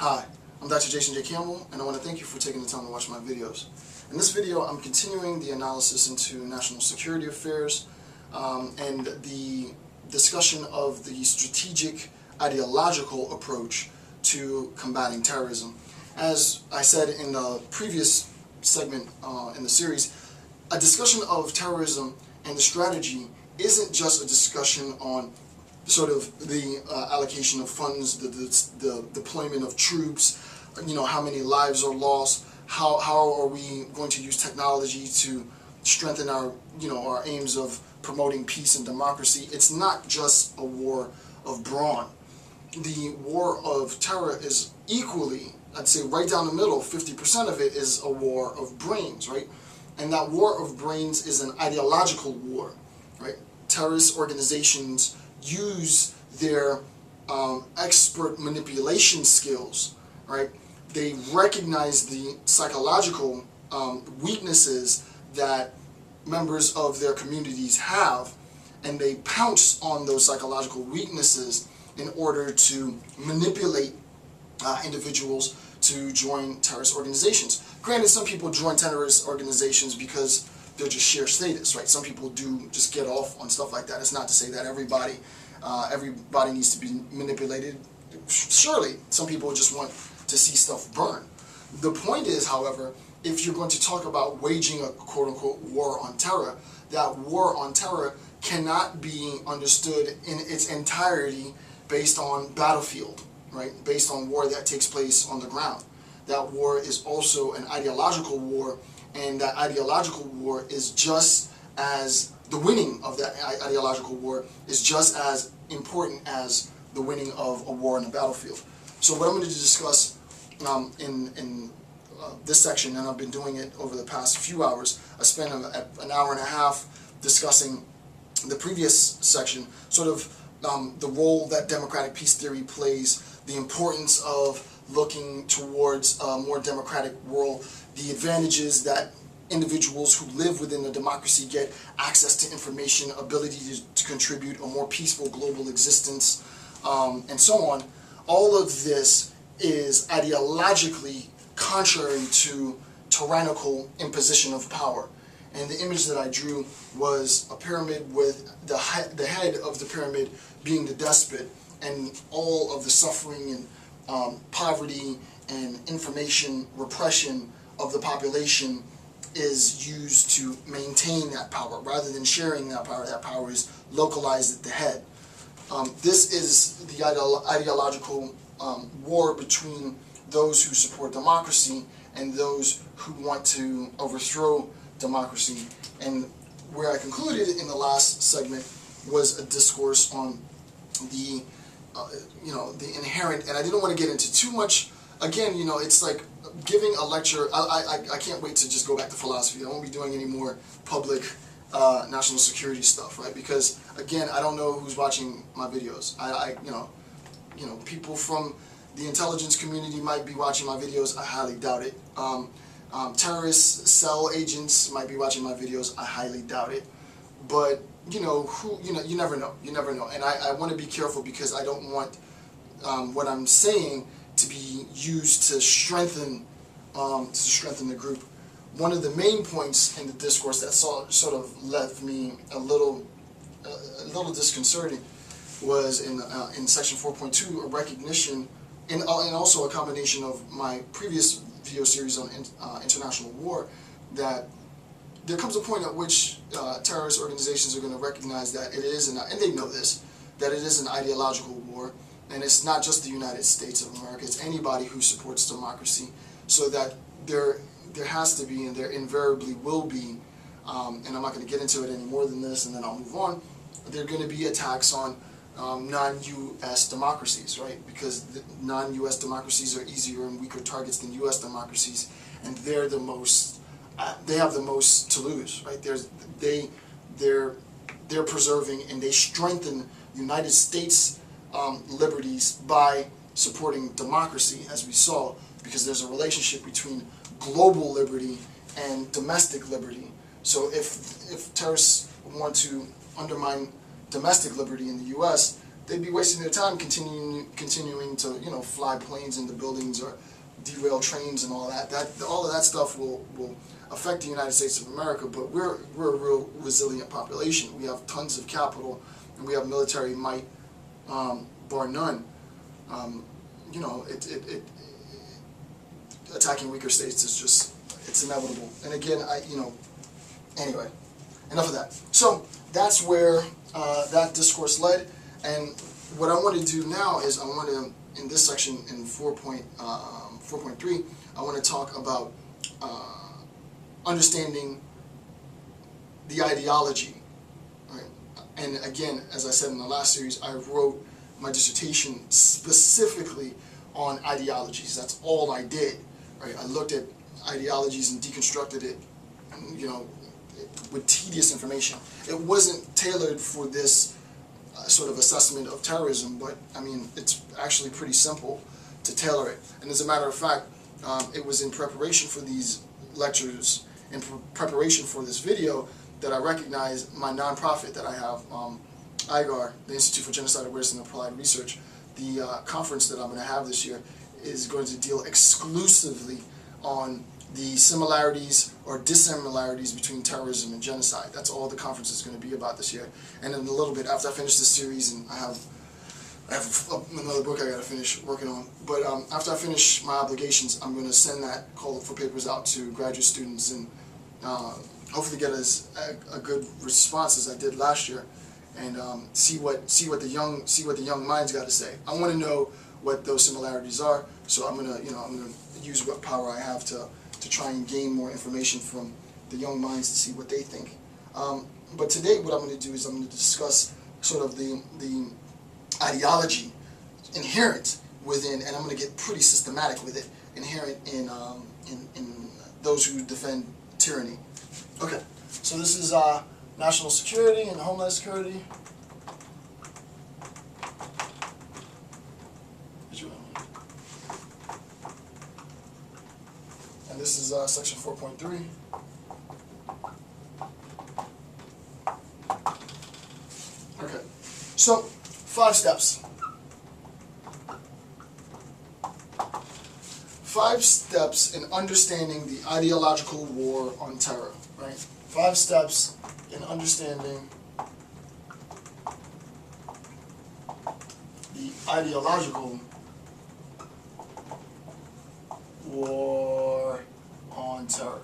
Hi, I'm Dr. Jason J. Campbell, and I want to thank you for taking the time to watch my videos. In this video, I'm continuing the analysis into national security affairs and the discussion of the strategic ideological approach to combating terrorism. As I said in the previous segment in the series, a discussion of terrorism and the strategy isn't just a discussion on sort of the allocation of funds, the deployment of troops, how many lives are lost, how are we going to use technology to strengthen our our aims of promoting peace and democracy. It's not just a war of brawn. The war of terror is equally, I'd say right down the middle, 50% of it is a war of brains, right? And that war of brains is an ideological war, right? Terrorist organizations use their expert manipulation skills, right? They recognize the psychological weaknesses that members of their communities have, and they pounce on those psychological weaknesses in order to manipulate individuals to join terrorist organizations. Granted, some people join terrorist organizations because they're just sheer status, right? Some people do just get off on stuff like that. It's not to say that everybody needs to be manipulated. Surely, some people just want to see stuff burn. The point is, however, if you're going to talk about waging a quote-unquote war on terror, that war on terror cannot be understood in its entirety based on battlefield, right? Based on war that takes place on the ground. That war is also an ideological war, and that ideological war is just as the winning of that ideological war is just as important as the winning of a war on the battlefield. So what I'm going to discuss in this section, and I've been doing it over the past few hours, I spent an hour and a half discussing the previous section, sort of the role that democratic peace theory plays, the importance of looking towards a more democratic world, the advantages that individuals who live within a democracy get: access to information, ability to contribute, a more peaceful global existence, and so on. All of this is ideologically contrary to tyrannical imposition of power. And the image that I drew was a pyramid with the head of the pyramid being the despot, and all of the suffering and poverty and information repression of the population is used to maintain that power. Rather than sharing that power is localized at the head. This is the ideological war between those who support democracy and those who want to overthrow democracy. And where I concluded in the last segment was a discourse on the the inherent, and I didn't want to get into too much. Again, it's like giving a lecture. I can't wait to just go back to philosophy. I won't be doing any more public national security stuff, right? Because again, I don't know who's watching my videos. People from the intelligence community might be watching my videos. I highly doubt it. Terrorist cell agents might be watching my videos. I highly doubt it. But you never know. You never know. And I want to be careful because I don't want what I'm saying to be used to strengthen the group. One of the main points in the discourse that sort of left me a little disconcerting was in section 4.2, a recognition, and also a combination of my previous video series on international war, that there comes a point at which terrorist organizations are going to recognize that it is, and they know this, that it is an ideological war, and it's not just the United States of America, it's anybody who supports democracy, so that there has to be, and there invariably will be, and I'm not going to get into it any more than this, and then I'll move on, there are going to be attacks on non-U.S. democracies, right? Because non-U.S. democracies are easier and weaker targets than U.S. democracies, and they're the most, they have the most to lose, right? They're preserving and they strengthen United States liberties by supporting democracy, as we saw, because there's a relationship between global liberty and domestic liberty. So if terrorists want to undermine domestic liberty in the U.S., they'd be wasting their time continuing to, you know, fly planes into buildings or derail trains and all that. All of that stuff will affect the United States of America, but we're a real resilient population. We have tons of capital, and we have military might, bar none. You know, attacking weaker states is just, it's inevitable. And again, anyway, enough of that. So that's where that discourse led, and what I want to do now is I want to, in this section in 4.3, I want to talk about understanding the ideology, right? And again, as I said in the last series, I wrote my dissertation specifically on ideologies. That's all I did, right? I looked at ideologies and deconstructed it, you know, with tedious information. It wasn't tailored for this sort of assessment of terrorism, but I mean, it's actually pretty simple to tailor it. And as a matter of fact, it was in preparation for these lectures, in preparation for this video, that I recognized my nonprofit that I have, IGAR, the Institute for Genocide Awareness and Applied Research. The conference that I'm going to have this year is going to deal exclusively on the similarities or dissimilarities between terrorism and genocide. That's all the conference is going to be about this year. And in a little bit, after I finish this series, and I have another book I got to finish working on, but after I finish my obligations, I'm going to send that call for papers out to graduate students and hopefully get a good response as I did last year, and see what the young minds got to say. I want to know what those similarities are, so I'm gonna use what power I have to try and gain more information from the young minds to see what they think. But today, what I'm going to do is I'm going to discuss sort of the ideology inherent within, and I'm going to get pretty systematic with it, inherent in those who defend tyranny. Okay, so this is national security and homeland security. And this is section 4.3. Okay, so 5 steps. 5 steps in understanding the ideological war on terror, right? 5 steps in understanding the ideological war on terror.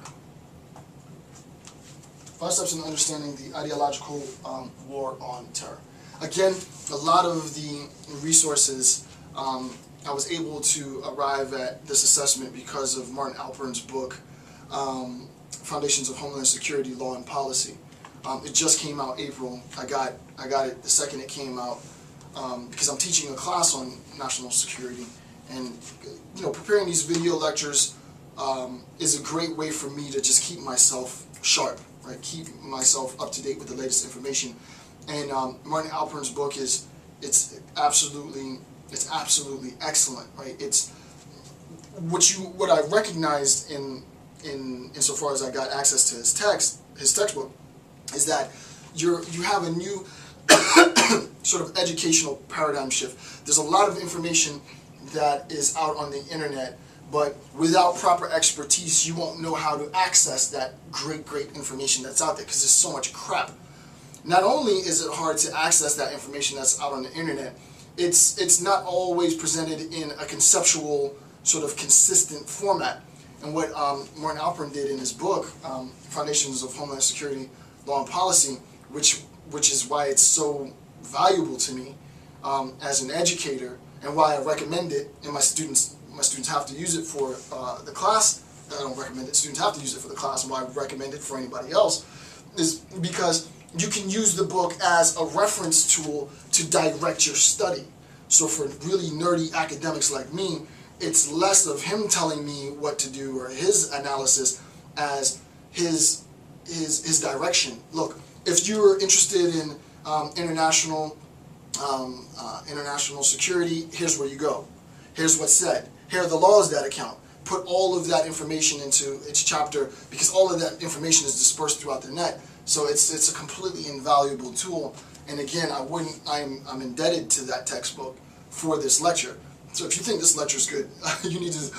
5 steps in understanding the ideological war on terror. Again, a lot of the resources I was able to arrive at this assessment because of Martin Alpern's book, Foundations of Homeland Security, Law and Policy. It just came out April. I got it the second it came out because I'm teaching a class on national security, and preparing these video lectures is a great way for me to just keep myself sharp, right? Keep myself up to date with the latest information. And Martin Alpern's book it's absolutely excellent, right? It's what I recognized in insofar as I got access to his textbook, is that you have a new sort of educational paradigm shift. There's a lot of information that is out on the internet, but without proper expertise, you won't know how to access that great information that's out there, because there's so much crap. Not only is it hard to access that information that's out on the internet, it's not always presented in a conceptual, sort of consistent format. And what Martin Alpern did in his book, Foundations of Homeland Security, Law and Policy, which is why it's so valuable to me as an educator, and why I recommend it, and my students have to use it for the class. I don't recommend it, students have to use it for the class, and why I recommend it for anybody else, is because you can use the book as a reference tool to direct your study. So for really nerdy academics like me, it's less of him telling me what to do or his analysis as his direction. Look, if you're interested in international security, here's where you go. Here's what's said. Here are the laws that account. Put all of that information into its chapter, because all of that information is dispersed throughout the net. So it's a completely invaluable tool, And again, I'm indebted to that textbook for this lecture. So if you think this lecture is good, you need to